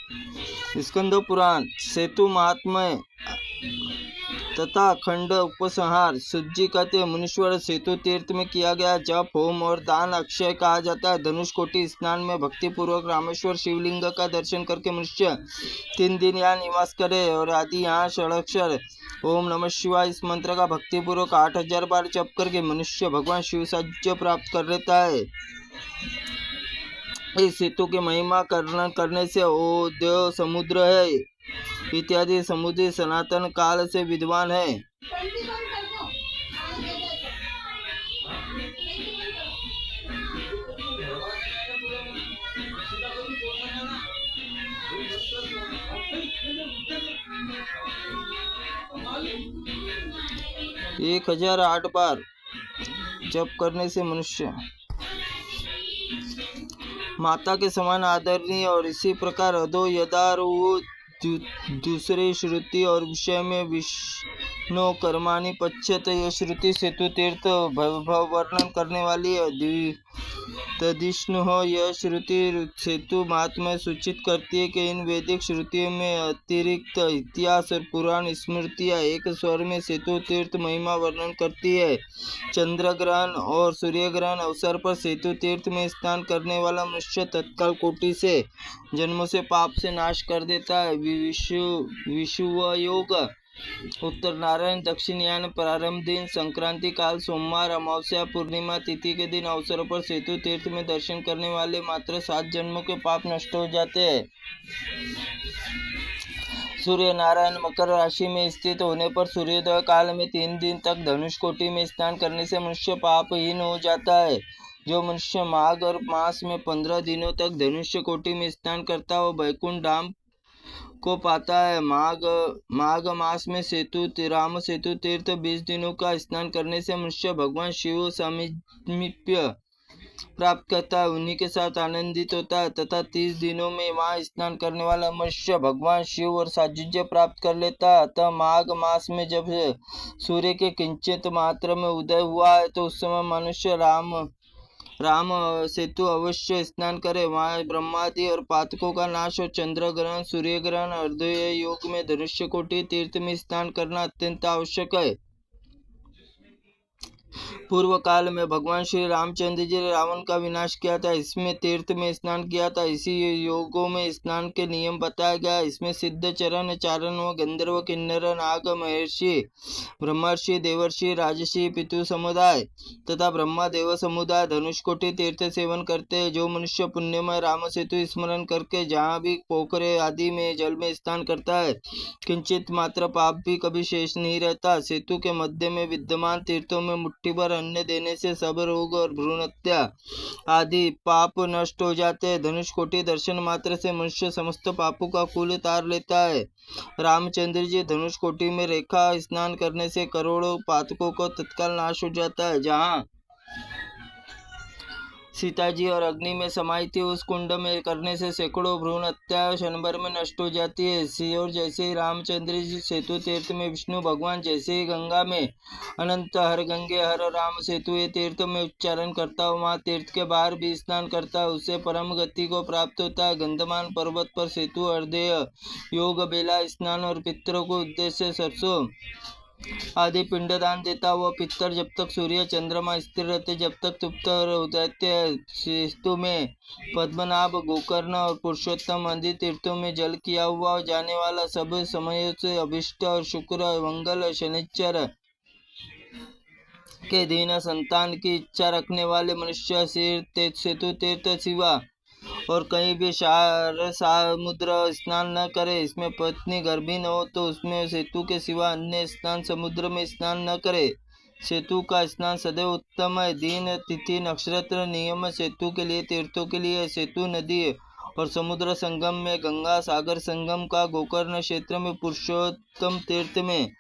स्कंद पुराण सेतु महात्म्य तथा खंड उपसंहार। सूत जी कहते मुनीश्वर सेतु तीर्थ में किया गया जप होम और दान अक्षय कहा जाता है। धनुष कोटि स्नान में भक्ति पूर्वक रामेश्वर शिवलिंग का दर्शन करके मनुष्य 3 दिन यहाँ निवास करे और आदि यहाँ षडाक्षर ओम नमः शिवाय इस मंत्र का भक्ति पूर्वक 8000 बार जप करके मनुष्य भगवान शिव सायुज्य प्राप्त कर लेता है। इस सेतु की महिमा करने से ओद्य समुद्र है इत्यादि समुद्री सनातन काल से विद्वान है। एक 1008 बार जप करने से मनुष्य माता के समान आदरणीय और इसी प्रकार अधो यदार दूसरी श्रुति और विषय में विष्णु कर्माणि पश्यत यह श्रुति सेतु तीर्थ भव वर्णन करने वाली है। तदिष्णु हो यह श्रुति सेतु महात्म्य सूचित करती है कि इन वैदिक श्रुतियों में अतिरिक्त इतिहास और पुराण स्मृतियाँ एक स्वर में सेतु तीर्थ महिमा वर्णन करती है। चंद्र ग्रहण और सूर्य ग्रहण अवसर पर सेतु तीर्थ में स्नान करने वाला मनुष्य तत्काल कोटि से जन्मों से पाप से नाश कर देता है। विषुवयोग उत्तर नारायण दक्षिणयान प्रारंभ दिन संक्रांति काल सोमवार अमावस्या पूर्णिमा तिथि के दिन अवसरों पर सेतु तीर्थ में दर्शन करने वाले मात्र 7 जन्मों के पाप नष्ट हो जाते हैं। सूर्य नारायण मकर राशि में स्थित होने पर सूर्योदय काल में 3 दिन तक धनुष कोटि में स्नान करने से मनुष्य पापहीन हो जाता है। जो मनुष्य माघ और मास में 15 दिनों तक धनुष्य कोटि में स्नान करता है वो बैकुंठ धाम को पाता है। माघ मास में राम सेतु तीर्थ 20 दिनों का स्नान करने से मनुष्य भगवान शिव सामीप्य प्राप्त करता है, उन्हीं के साथ आनंदित होता है तथा 30 दिनों में वहां स्नान करने वाला मनुष्य भगवान शिव और सायुज्य प्राप्त कर लेता है। अतः माघ मास में जब सूर्य के किंचित मात्र में उदय हुआ है तो उस समय मनुष्य राम सेतु अवश्य स्नान करे। वहाँ ब्रह्मादि और पातकों का नाश और चंद्र ग्रहण सूर्य ग्रहण अर्धय योग में धनुष्य कोटि तीर्थ में स्नान करना अत्यंत आवश्यक है। पूर्व काल में भगवान श्री रामचंद्र जी ने रावण का विनाश किया था, इसमें तीर्थ में स्नान किया था। इसी योगों में स्नान के नियम बताया गया। इसमें सिद्ध चरण चारण व गंधर्व किन्नर नाग महर्षि ब्रह्मर्षि देवर्षि राजर्षि पितु समुदाय तथा ब्रह्मा देव समुदाय धनुष कोटि तीर्थ सेवन करते हैं। जो मनुष्य पुण्यमय राम सेतु स्मरण करके जहाँ भी पोखरे आदि में जल में स्नान करता है किंचित मात्र पाप भी कभी शेष नहीं रहता। सेतु के मध्य में विद्यमान तीर्थों में मुट्ठी भर अन्न देने से सब रोग और भ्रूण हत्या आदि पाप नष्ट हो जाते हैं। धनुष कोटि दर्शन मात्र से मनुष्य समस्त पापों का कुल उतार लेता है। रामचंद्र जी धनुष कोटि में रेखा स्नान करने से करोड़ों पातकों को तत्काल नाश हो जाता है। जहाँ सीता जी और अग्नि में समाई थी उस कुंड में करने से सैकड़ों भ्रूण हत्या क्षण भर में नष्ट हो जाती है। और जैसे ही रामचंद्र जी सेतु तीर्थ में विष्णु भगवान जैसे ही गंगा में अनंत हर गंगे हर राम सेतु ये तीर्थ में उच्चारण करता हो वहाँ तीर्थ के बाहर भी स्नान करता है उसे परम गति को प्राप्त होता है। गंधमान पर्वत पर सेतु अर्धेय योग बेला स्नान और पितरों को उद्देश्य सरसों आदि पिंडदान देता हुआ पितर जब तक सूर्य चंद्रमा स्थिर रहते जब तक तृप्त रहते सेतु में पद्मनाभ गोकर्ण और पुरुषोत्तम आदि तीर्थों में जल किया हुआ जाने वाला सब समय से अभिष्ट और शुक्र मंगल शनिचर के दिन संतान की इच्छा रखने वाले मनुष्य सेतु तीर्थ सिवा और कहीं भी समुद्र स्नान न करे। इसमें पत्नी गर्भिणी हो तो उसमें सेतु के सिवा अन्य स्नान समुद्र में स्नान न करे। सेतु का स्नान सदैव उत्तम है। दिन तिथि नक्षत्र नियम सेतु के लिए तीर्थों के लिए सेतु नदी और समुद्र संगम में गंगा सागर संगम का गोकर्ण क्षेत्र में पुरुषोत्तम तीर्थ में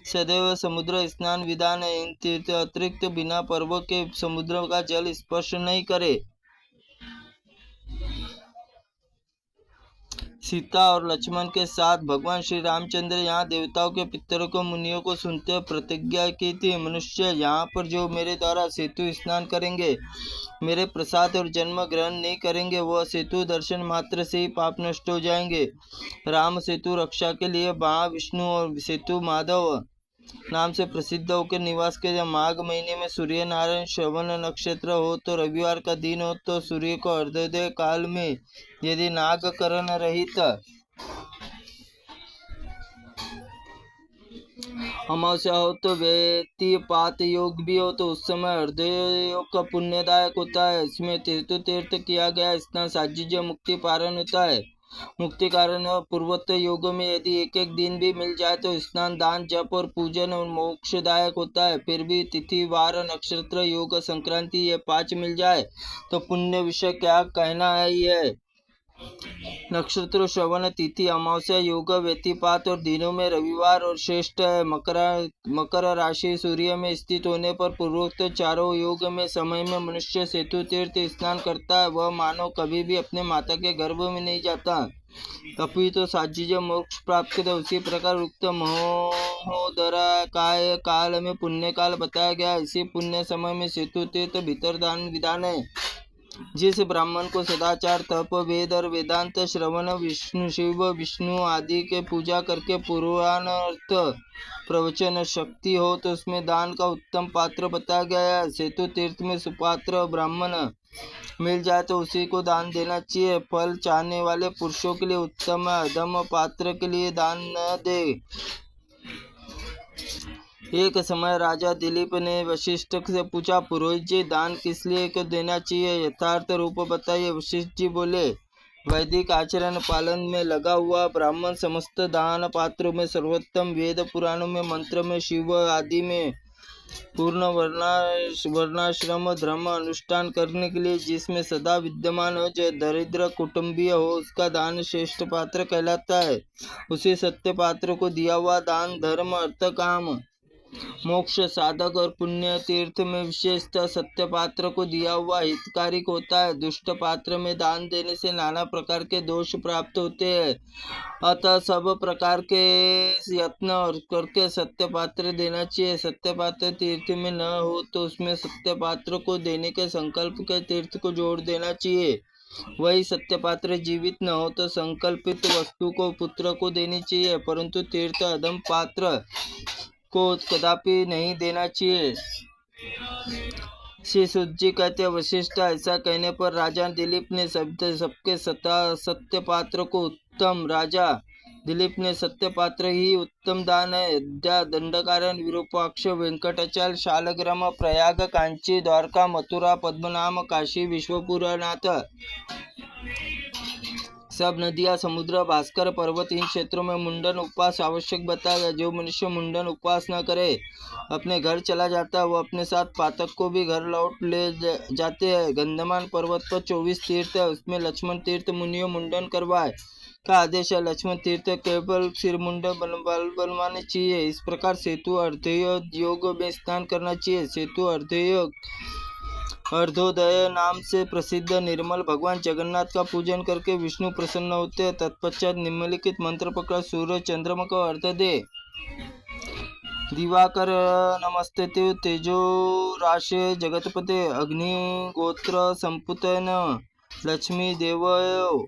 सदैव समुद्र स्नान विधान है। इन तीर्थ अतिरिक्त बिना पर्व के समुद्र का जल स्पर्श नहीं करे। सीता और लक्ष्मण के साथ भगवान श्री रामचंद्र यहाँ देवताओं के पितरों को मुनियों को सुनते प्रतिज्ञा की थी, मनुष्य यहाँ पर जो मेरे द्वारा सेतु स्नान करेंगे, मेरे प्रसाद और जन्म ग्रहण नहीं करेंगे, वह सेतु दर्शन मात्र से ही पाप नष्ट हो जाएंगे। राम सेतु रक्षा के लिए महाविष्णु और सेतु माधव नाम से प्रसिद्ध होकर निवास के जब माघ महीने में सूर्य नारायण श्रवण नक्षत्र हो तो रविवार का दिन हो तो सूर्य को अर्धोदय काल में, यदि नागकरण रहित अमावस्या हो तो व्यतिपात योग भी हो तो उस समय हृदय योग का पुण्यदायक होता है। इसमें तीर्थ किया गया स्नान साजिज मुक्ति पारण होता है। मुक्ति कारण और पूर्वोत्तर योगों में यदि एक एक दिन भी मिल जाए तो स्नान दान जप और पूजन और मोक्षदायक होता है। फिर भी तिथि वार नक्षत्र योग संक्रांति ये 5 मिल जाए तो पुण्य विषय क्या कहना है। ये नक्षत्र श्रवण तिथि अमावस्या योग व्यतिपात और दिनों में रविवार और श्रेष्ठ है। मकर राशि सूर्य में स्थित होने पर पूर्वोक्त चारों योग में समय में मनुष्य सेतु तीर्थ स्नान करता है, वह मानव कभी भी अपने माता के गर्भ में नहीं जाता, अभी तो साजिज मोक्ष प्राप्त करता। उसी प्रकार उक्त महोदरा काय काल में पुण्य काल बताया गया। इसी पुण्य समय में सेतु तीर्थ भीतर दान विधान है। जिस ब्राह्मण को सदाचार तप वेद और वेदांत श्रवण विष्णु शिव विष्णु आदि के पूजा करके पुराणार्थ प्रवचन शक्ति हो तो उसमें दान का उत्तम पात्र बताया गया है। सेतु तीर्थ में सुपात्र ब्राह्मण मिल जाए तो उसी को दान देना चाहिए। फल चाहने वाले पुरुषों के लिए उत्तम है, अधम पात्र के लिए दान न दे। एक समय राजा दिलीप ने वशिष्ठ से पूछा, पुरोहित जी दान किस लिए को देना चाहिए, यथार्थ रूप बताइए। वशिष्ठ जी बोले, वैदिक आचरण पालन में लगा हुआ ब्राह्मण समस्त दान पात्रों में सर्वोत्तम, वेद पुराणों में मंत्र में शिव आदि में पूर्ण वर्णाश्रम धर्म अनुष्ठान करने के लिए जिसमें सदा विद्यमान हो, जो दरिद्र कुटुंबीय हो, उसका दान श्रेष्ठ पात्र कहलाता है। उसी सत्य पात्र को दिया हुआ दान धर्म अर्थ काम मोक्ष साधक और पुण्य तीर्थ में विशेषतः सत्य पात्र को दिया हुआ हितकारिक होता है। दुष्ट पात्र में दान देने से नाना प्रकार के दोष प्राप्त होते हैं, अतः सब प्रकार के यत्न और करके सत्य पात्र देना चाहिए। सत्य पात्र तीर्थ में न हो तो उसमें सत्य पात्र को देने के संकल्प के तीर्थ को जोड़ देना चाहिए। वही सत्य पात्र जीवित न हो तो संकल्पित वस्तु को पुत्र को देनी चाहिए, परंतु तीर्थ अधम पात्र को कदापि नहीं देना चाहिए। श्री सूत जी कहते वशिष्ठ, ऐसा कहने पर राजा दिलीप ने सबके सत्य पात्र को उत्तम, राजा दिलीप ने सत्य पात्र ही उत्तम दान है। दंडकारण्य विरूपाक्ष वेंकटाचल शालग्राम प्रयाग कांची द्वारका मथुरा पद्मनाभ काशी विश्वपुरनाथ सब नदियाँ समुद्र भास्कर पर्वत इन क्षेत्रों में मुंडन उपवास आवश्यक बताया गया। जो मनुष्य मुंडन उपवास न करे अपने घर चला जाता है, वो अपने साथ पातक को भी घर लौट ले जाते हैं। गंधमान पर्वत पर 24 तीर्थ है, उसमें लक्ष्मण तीर्थ मुनियों मुंडन करवाए का आदेश है। लक्ष्मण तीर्थ केवल सिर मुंडन बनवाने चाहिए। इस प्रकार सेतु अर्धयोग में स्नान करना चाहिए। सेतु अर्धोदय नाम से प्रसिद्ध निर्मल भगवान जगन्नाथ का पूजन करके विष्णु प्रसन्न होते हैं। तत्पश्चात निम्नलिखित मंत्र पकड़ सूर्य चंद्रमा को अर्ध दे। दिवाकर नमस्ते तेजो राशे जगतपते अग्नि गोत्र संपुतन लक्ष्मी देवयो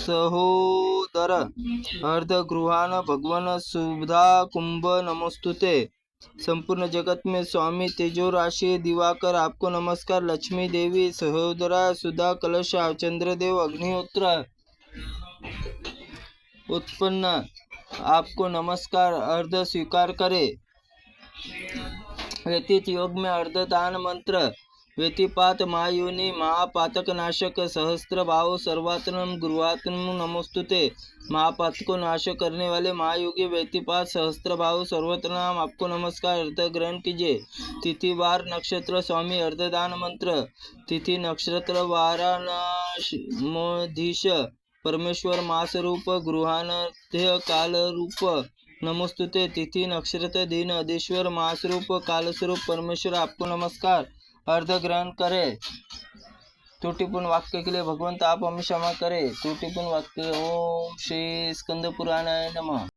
सहोदर अर्धगृहान भगवान सुधा कुंभ नमोस्तुते। संपूर्ण जगत में स्वामी तेजो राशि दिवाकर आपको नमस्कार। लक्ष्मी देवी सहोदरा सुधा कलश चंद्रदेव अग्निहोत्र उत्पन्न आपको नमस्कार अर्ध स्वीकार करे। व्यतीत योग में अर्धदान मंत्र व्यतिपात महायोनि महापातक नाशक सहस्त्र भाव सर्वात्म गुरुआत्म नमोस्तुते। महापात को नाश करने वाले महायोगी व्यतिपात सहस्त्र भाव सर्वत्र नाम आपको नमस्कार अर्ध ग्रहण कीजिए। तिथि वार नक्षत्र स्वामी अर्धदान मंत्र। तिथि नक्षत्र वाराणधीश परमेश्वर मास रूप गृहानध्य काल रूप नमोस्तुते। तिथि नक्षत्र दिन अधीश्वर मास रूप काल स्वरूप परमेश्वर आपको नमस्कार अर्ध ग्रहण करे। त्रुटिपूर्ण वाक्य के लिए भगवंत आप हमें क्षमा करें। त्रुटिपूर्ण वाक्य। ओम श्री स्कंद पुराणाय नमः।